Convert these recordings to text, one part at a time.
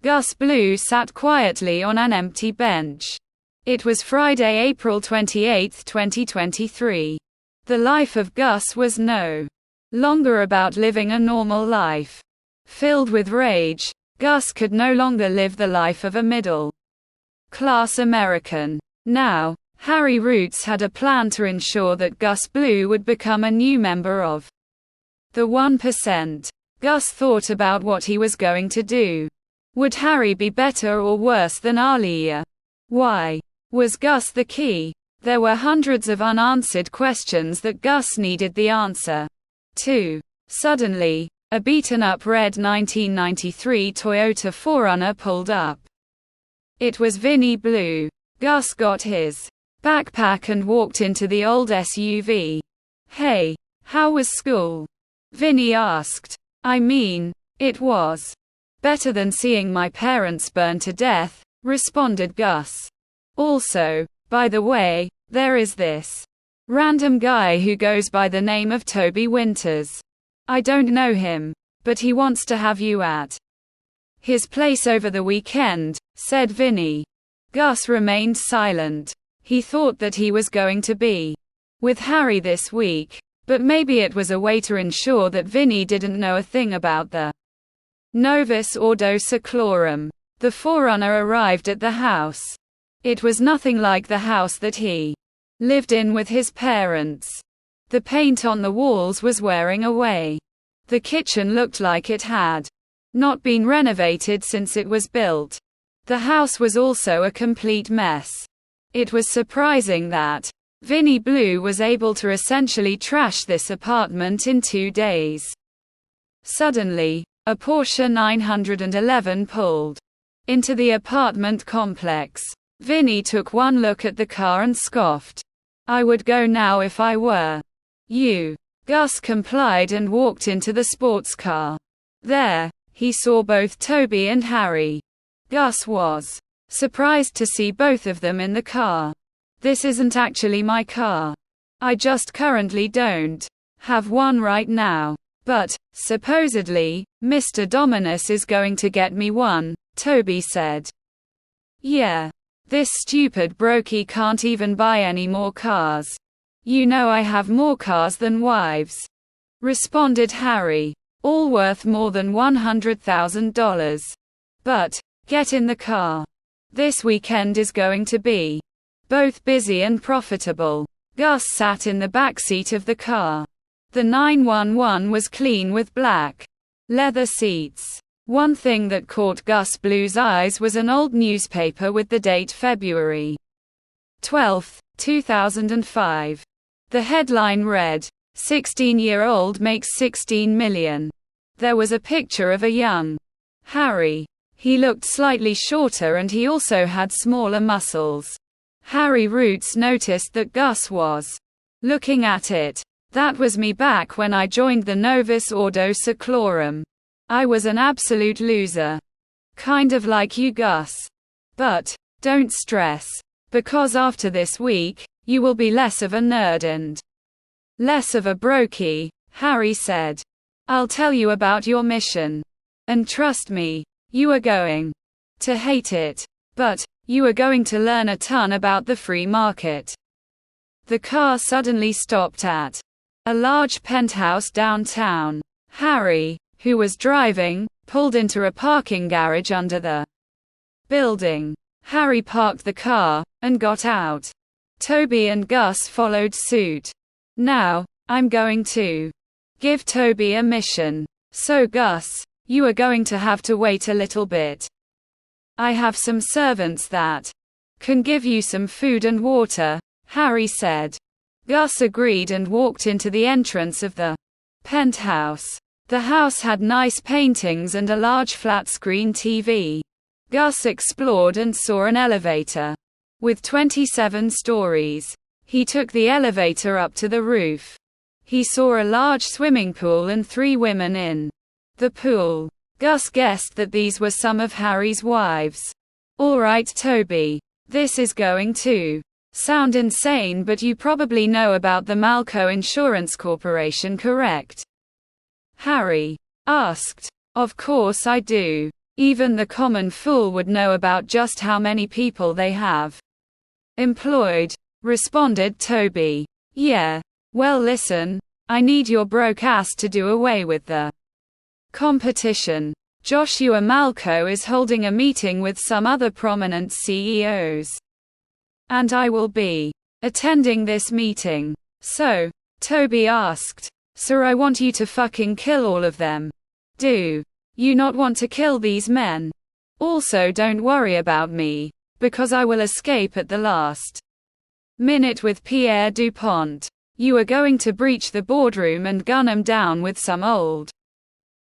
Gus Blue sat quietly on an empty bench. It was Friday, April 28, 2023. The life of Gus was no longer about living a normal life. Filled with rage, Gus could no longer live the life of a middle-class American. Now, Harry Roots had a plan to ensure that Gus Blue would become a new member of the 1%. Gus thought about what he was going to do. Would Harry be better or worse than Aaliyah? Why was Gus the key? There were hundreds of unanswered questions that Gus needed the answer to. Suddenly, a beaten-up red 1993 Toyota 4Runner pulled up. It was Vinnie Blue. Gus got his backpack and walked into the old SUV. "Hey, how was school?" Vinnie asked. "I mean, it was better than seeing my parents burn to death," responded Gus. "Also, by the way, there is this random guy who goes by the name of Toby Winters. I don't know him, but he wants to have you at his place over the weekend," said Vinnie. Gus remained silent. He thought that he was going to be with Harry this week, but maybe it was a way to ensure that Vinnie didn't know a thing about the Novus Ordo Seclorum. The 4Runner arrived at the house. It was nothing like the house that he lived in with his parents. The paint on the walls was wearing away. The kitchen looked like it had not been renovated since it was built. The house was also a complete mess. It was surprising that Vinnie Blue was able to essentially trash this apartment in 2 days. Suddenly, a Porsche 911 pulled into the apartment complex. Vinnie took one look at the car and scoffed. "I would go now if I were you." Gus complied and walked into the sports car. There, he saw both Toby and Harry. Gus was surprised to see both of them in the car. "This isn't actually my car. I just currently don't have one right now. But, supposedly, Mr. Dominus is going to get me one," Toby said. "Yeah. This stupid brokey can't even buy any more cars. You know I have more cars than wives," responded Harry. "All worth more than $100,000. But, get in the car. This weekend is going to be both busy and profitable." Gus sat in the backseat of the car. The 911 was clean with black leather seats. One thing that caught Gus Blue's eyes was an old newspaper with the date February 12, 2005. The headline read, "16-year-old makes $16 million." There was a picture of a young Harry. He looked slightly shorter and he also had smaller muscles. Harry Roots noticed that Gus was looking at it. "That was me back when I joined the Novus Ordo Seclorum. I was an absolute loser. Kind of like you, Gus. But don't stress. Because after this week, you will be less of a nerd and less of a brokey," Harry said. "I'll tell you about your mission. And trust me, you are going to hate it. But you are going to learn a ton about the free market." The car suddenly stopped at a large penthouse downtown. Harry, who was driving, pulled into a parking garage under the building. Harry parked the car and got out. Toby and Gus followed suit. "Now, I'm going to give Toby a mission. So Gus, you are going to have to wait a little bit. I have some servants that can give you some food and water," Harry said. Gus agreed and walked into the entrance of the penthouse. The house had nice paintings and a large flat-screen TV. Gus explored and saw an elevator with 27 stories. He took the elevator up to the roof. He saw a large swimming pool and 3 women in the pool. Gus guessed that these were some of Harry's wives. "All right, Toby. This is going to sound insane, but you probably know about the Malco Insurance Corporation, correct?" Harry asked. "Of course I do. Even the common fool would know about just how many people they have employed, responded Toby. Yeah. Well listen, I need your broke ass to do away with the competition. Joshua Malco is holding a meeting with some other prominent CEOs. And I will be attending this meeting. So, Toby asked, "Sir, I want you to fucking kill all of them. Do you not want to kill these men? Also don't worry about me, because I will escape at the last minute with Pierre Dupont. You are going to breach the boardroom and gun 'em down with some old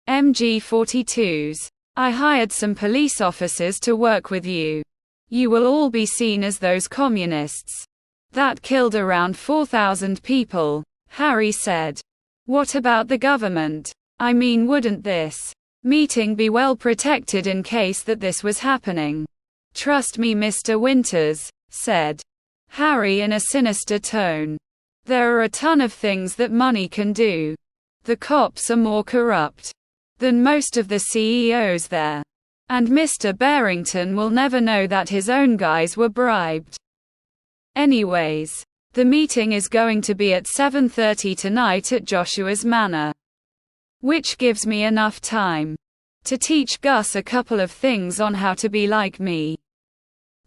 MG42s. I hired some police officers to work with you. You will all be seen as those communists that killed around 4,000 people," Harry said. "What about the government? I mean, wouldn't this meeting be well protected in case that this was happening?" "Trust me, Mr. Winters," said Harry in a sinister tone. "There are a ton of things that money can do. The cops are more corrupt than most of the CEOs there. And Mr. Barrington will never know that his own guys were bribed. Anyways, the meeting is going to be at 7:30 tonight at Joshua's Manor. Which gives me enough time to teach Gus a couple of things on how to be like me.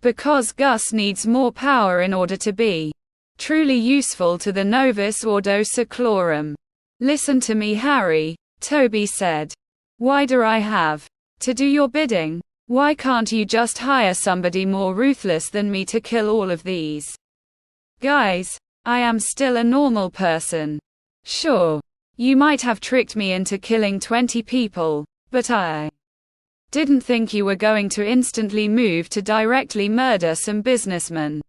Because Gus needs more power in order to be truly useful to the Novus Ordo Seclorum. Listen to me, Harry," Toby said. "Why do I have to do your bidding? Why can't you just hire somebody more ruthless than me to kill all of these guys? I am still a normal person. Sure, you might have tricked me into killing 20 people, but I didn't think you were going to instantly move to directly murder some businessmen.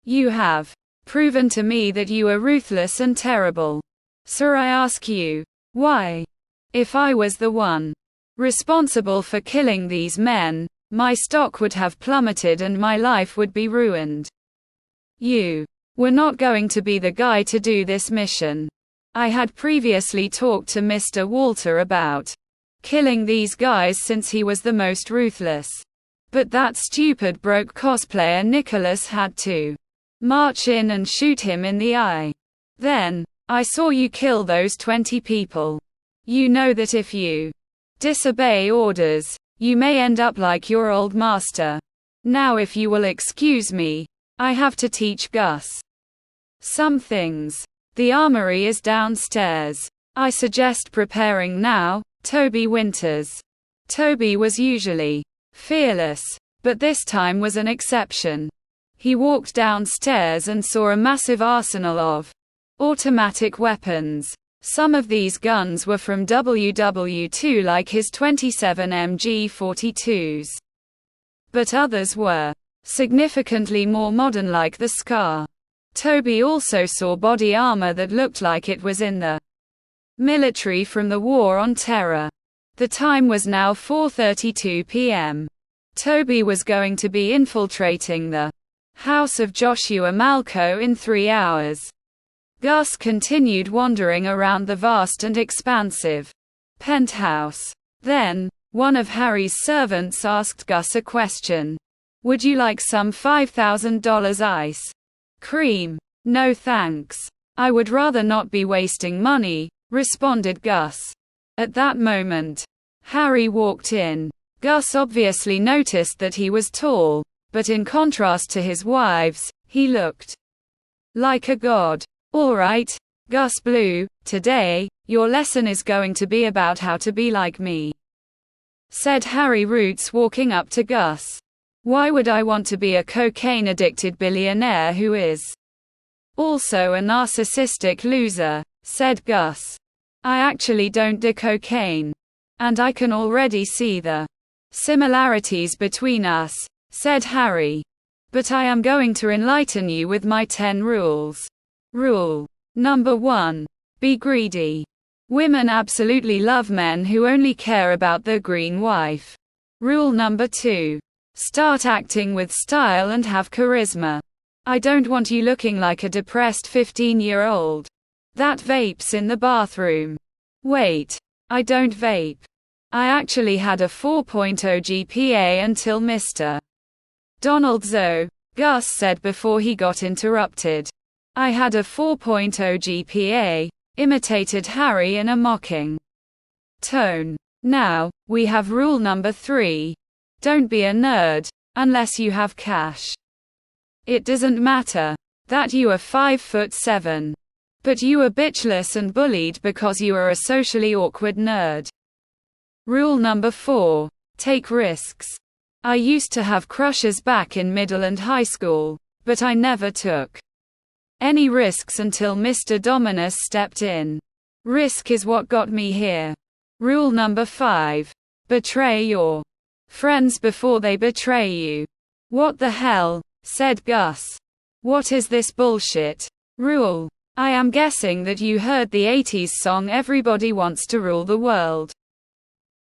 You have proven to me that you are ruthless and terrible. Sir, I ask you, why? If I was the one responsible for killing these men, my stock would have plummeted and my life would be ruined. You were not going to be the guy to do this mission. I had previously talked to Mr. Walter about killing these guys since he was the most ruthless. But that stupid broke cosplayer Nicholas had to march in and shoot him in the eye. Then I saw you kill those 20 people. You know that if you disobey orders, you may end up like your old master. Now if you will excuse me, I have to teach Gus some things. The armory is downstairs. I suggest preparing now, Toby Winters." Toby was usually fearless, but this time was an exception. He walked downstairs and saw a massive arsenal of automatic weapons. Some of these guns were from WW2 like his 27 MG42s. But others were significantly more modern like the Xiii. Toby also saw body armor that looked like it was in the military from the War on Terror. The time was now 4:32 p.m. Toby was going to be infiltrating the house of Joshua Malco in 3 hours. Gus continued wandering around the vast and expansive penthouse. Then, one of Harry's servants asked Gus a question. "Would you like some $5,000 ice cream?" "No thanks. I would rather not be wasting money," responded Gus. At that moment, Harry walked in. Gus obviously noticed that he was tall, but in contrast to his wives, he looked like a god. "All right, Gus Blue, today, your lesson is going to be about how to be like me," said Harry Roots walking up to Gus. "Why would I want to be a cocaine-addicted billionaire who is also a narcissistic loser?" said Gus. "I actually don't do cocaine. And I can already see the similarities between us," said Harry. "But I am going to enlighten you with my 10 rules. Rule number 1. Be greedy. Women absolutely love men who only care about their green wife. Rule number 2. Start acting with style and have charisma. I don't want you looking like a depressed 15-year-old that vapes in the bathroom. Wait, I don't vape. I actually had a 4.0 GPA until Mr. Donald's Gus said before he got interrupted. I had a 4.0 GPA, imitated Harry in a mocking tone. Now, we have rule number 3. Don't be a nerd, unless you have cash. It doesn't matter that you are 5'7". But you are bitchless and bullied because you are a socially awkward nerd. Rule number 4. Take risks. I used to have crushes back in middle and high school, but I never took any risks until Mr. Dominus stepped in. Risk is what got me here. Rule number 5. Betray your friends before they betray you. What the hell, said Gus. What is this bullshit? Rule. I am guessing that you heard the 80s song Everybody Wants to Rule the World.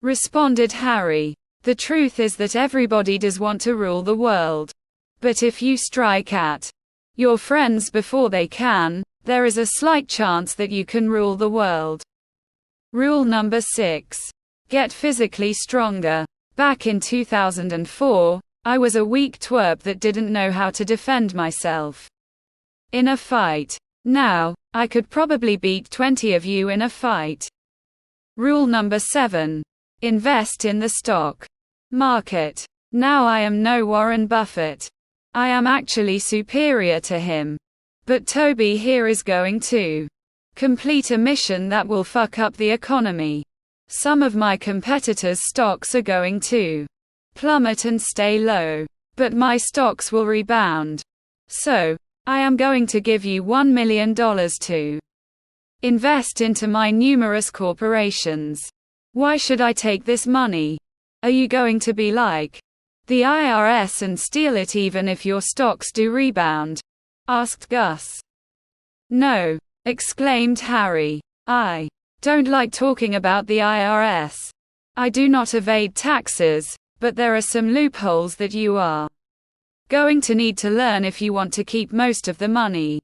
Responded Harry. The truth is that everybody does want to rule the world. But if you strike at your friends before they can, there is a slight chance that you can rule the world. Rule number 6. Get physically stronger. Back in 2004, I was a weak twerp that didn't know how to defend myself in a fight. Now, I could probably beat 20 of you in a fight. Rule number 7. Invest in the stock market. Now I am no Warren Buffett. I am actually superior to him. But Toby here is going to complete a mission that will fuck up the economy. Some of my competitors' stocks are going to plummet and stay low. But my stocks will rebound. So, I am going to give you $1 million to invest into my numerous corporations. Why should I take this money? Are you going to be like the IRS and steal it even if your stocks do rebound? Asked Gus. No, exclaimed Harry. I don't like talking about the IRS. I do not evade taxes, but there are some loopholes that you are going to need to learn if you want to keep most of the money.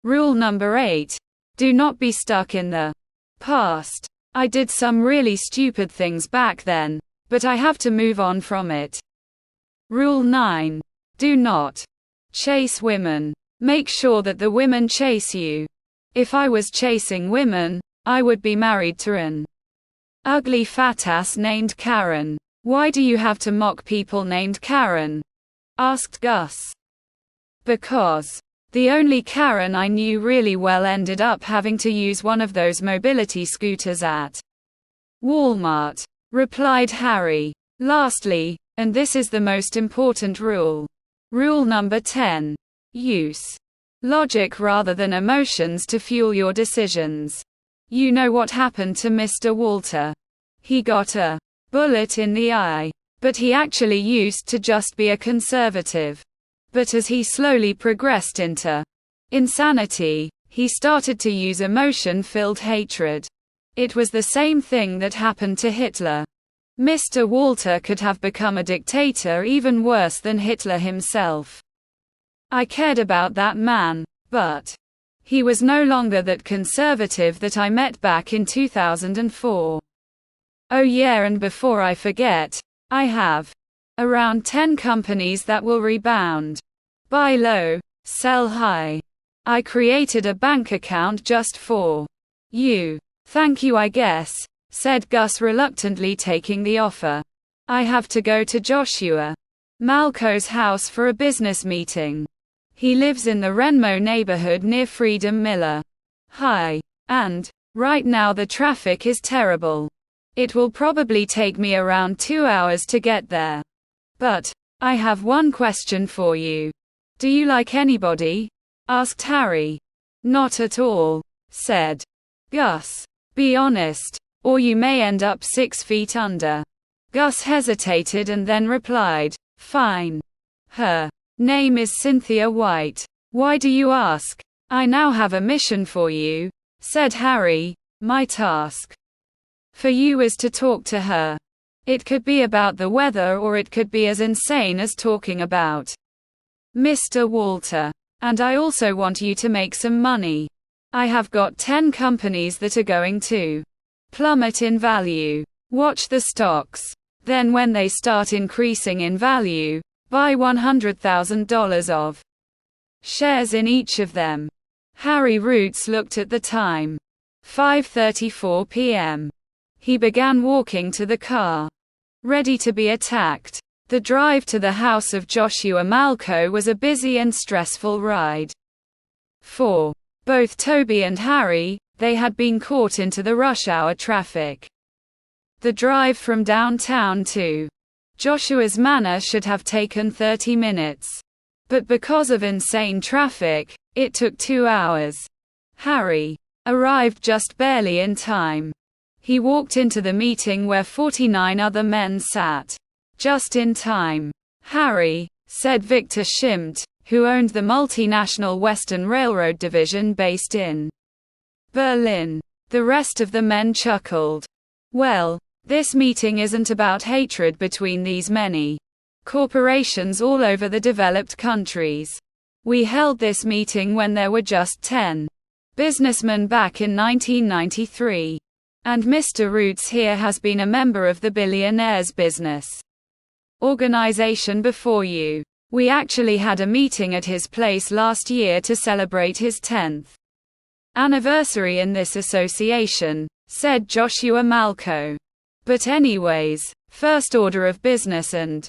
Rule number 8. Do not be stuck in the past. I did some really stupid things back then, but I have to move on from it. Rule 9. Do not chase women. Make sure that the women chase you. If I was chasing women, I would be married to an ugly fat ass named Karen. Why do you have to mock people named Karen? Asked Gus. Because the only Karen I knew really well ended up having to use one of those mobility scooters at Walmart, replied Harry. Lastly, and this is the most important rule. Rule number 10. Use logic rather than emotions to fuel your decisions. You know what happened to Mr. Walter. He got a bullet in the eye. But he actually used to just be a conservative. But as he slowly progressed into insanity, he started to use emotion-filled hatred. It was the same thing that happened to Hitler. Mr. Walter could have become a dictator even worse than Hitler himself. I cared about that man, but he was no longer that conservative that I met back in 2004. Oh yeah, and before I forget, I have around 10 companies that will rebound. Buy low, sell high. I created a bank account just for you. Thank you, I guess, said Gus reluctantly taking the offer. I have to go to Joshua Malco's house for a business meeting. He lives in the Renmo neighborhood near Freedom Miller High. And right now the traffic is terrible. It will probably take me around 2 hours to get there. But I have one question for you. Do you like anybody? Asked Harry. Not at all, said Gus. Be honest, or you may end up 6 feet under. Gus hesitated and then replied, fine. Her name is Cynthia White. Why do you ask? I now have a mission for you, said Harry. My task for you is to talk to her. It could be about the weather or it could be as insane as talking about Mr. Walter. And I also want you to make some money. I have got 10 companies that are going to plummet in value. Watch the stocks. Then when they start increasing in value, buy $100,000 of shares in each of them. Harry Roots looked at the time. 5:34 p.m. He began walking to the car, ready to be attacked. The drive to the house of Joshua Malco was a busy and stressful ride. For both Toby and Harry, they had been caught into the rush hour traffic. The drive from downtown to Joshua's manor should have taken 30 minutes. But because of insane traffic, it took 2 hours. Harry arrived just barely in time. He walked into the meeting where 49 other men sat. Just in time. Harry, said Victor Schimt, who owned the multinational Western Railroad division based in Berlin. The rest of the men chuckled. Well, this meeting isn't about hatred between these many corporations all over the developed countries. We held this meeting when there were just 10 businessmen back in 1993. And Mr. Roots here has been a member of the Billionaires Business Organization before you. We actually had a meeting at his place last year to celebrate his 10th anniversary in this association, said Joshua Malco. But anyways, first order of business, and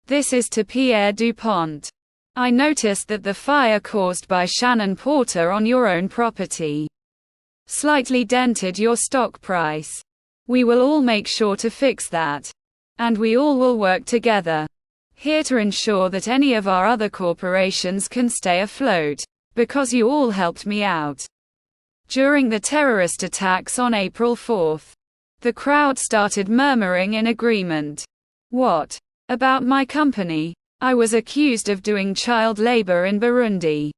this is to Pierre DuPont. I noticed that the fire caused by Shannon Porter on your own property slightly dented your stock price. We will all make sure to fix that. And we all will work together here to ensure that any of our other corporations can stay afloat, because you all helped me out during the terrorist attacks on April 4th. The crowd started murmuring in agreement. What about my company? I was accused of doing child labor in Burundi.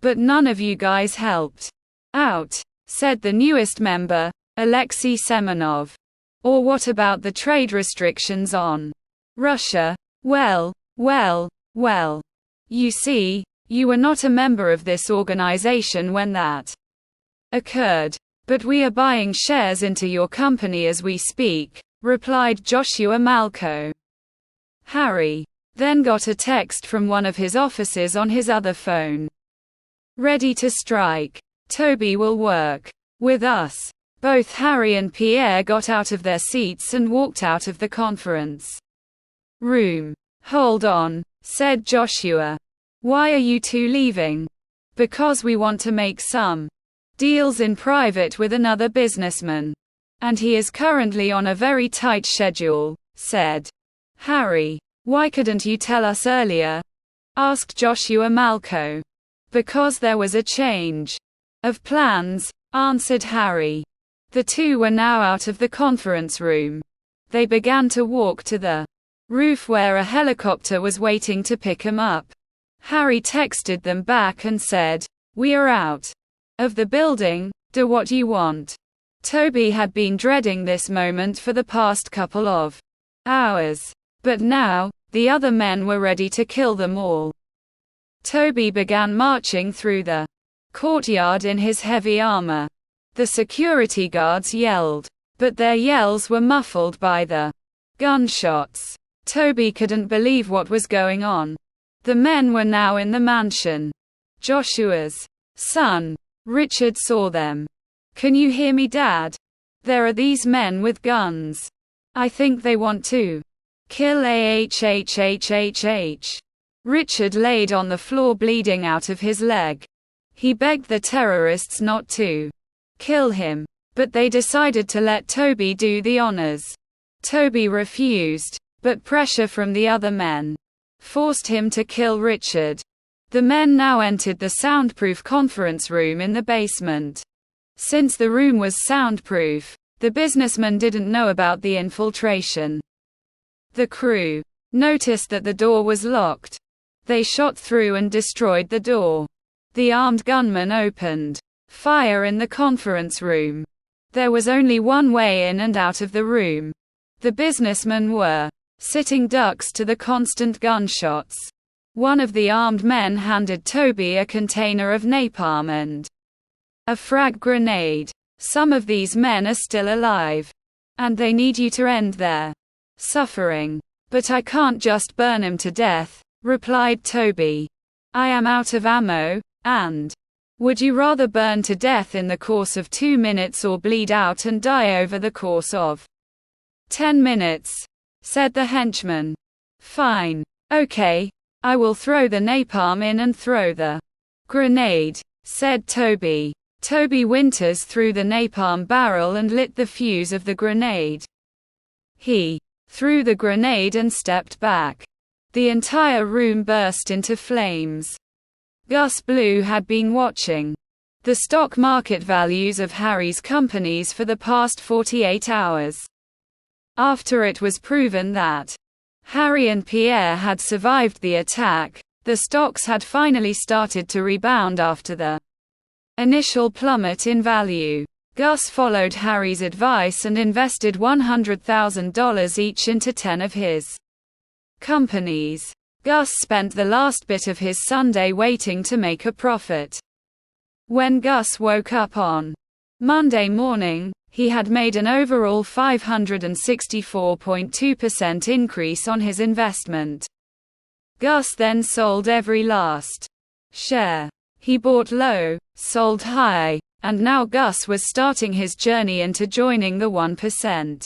But none of you guys helped out, said the newest member, Alexei Semenov. Or what about the trade restrictions on Russia? Well. You see, you were not a member of this organization when that occurred. But we are buying shares into your company as we speak, replied Joshua Malco. Harry then got a text from one of his offices on his other phone. Ready to strike. Toby will work with us. Both Harry and Pierre got out of their seats and walked out of the conference room. Hold on, said Joshua. Why are you two leaving? Because we want to make some deals in private with another businessman. And he is currently on a very tight schedule, said Harry. Why couldn't you tell us earlier? Asked Joshua Malco. Because there was a change of plans, answered Harry. The two were now out of the conference room. They began to walk to the roof where a helicopter was waiting to pick them up. Harry texted them back and said, "We are out of the building, do what you want." Toby had been dreading this moment for the past couple of hours. But now, the other men were ready to kill them all. Toby began marching through the courtyard in his heavy armor. The security guards yelled, but their yells were muffled by the gunshots. Toby couldn't believe what was going on. The men were now in the mansion. Joshua's son, Richard, saw them. "Can you hear me, Dad? There are these men with guns. I think they want to kill AHHHHH. Richard laid on the floor bleeding out of his leg. He begged the terrorists not to kill him, but they decided to let Toby do the honors. Toby refused, but pressure from the other men forced him to kill Richard. The men now entered the soundproof conference room in the basement. Since the room was soundproof, the businessmen didn't know about the infiltration. The crew noticed that the door was locked. They shot through and destroyed the door. The armed gunman opened fire in the conference room. There was only one way in and out of the room. The businessmen were sitting ducks to the constant gunshots. One of the armed men handed Toby a container of napalm and a frag grenade. Some of these men are still alive. And they need you to end their suffering. But I can't just burn him to death, replied Toby. I am out of ammo, and would you rather burn to death in the course of 2 minutes or bleed out and die over the course of 10 minutes? Said the henchman. Fine. Okay. I will throw the napalm in and throw the grenade, said Toby. Toby Winters threw the napalm barrel and lit the fuse of the grenade. He threw the grenade and stepped back. The entire room burst into flames. Gus Blue had been watching the stock market values of Harry's companies for the past 48 hours. After it was proven that Harry and Pierre had survived the attack, the stocks had finally started to rebound after the initial plummet in value. Gus followed Harry's advice and invested $100,000 each into 10 of his companies. Gus spent the last bit of his Sunday waiting to make a profit. When Gus woke up on Monday morning, he had made an overall 564.2% increase on his investment. Gus then sold every last share. He bought low, sold high, and now Gus was starting his journey into joining the 1%.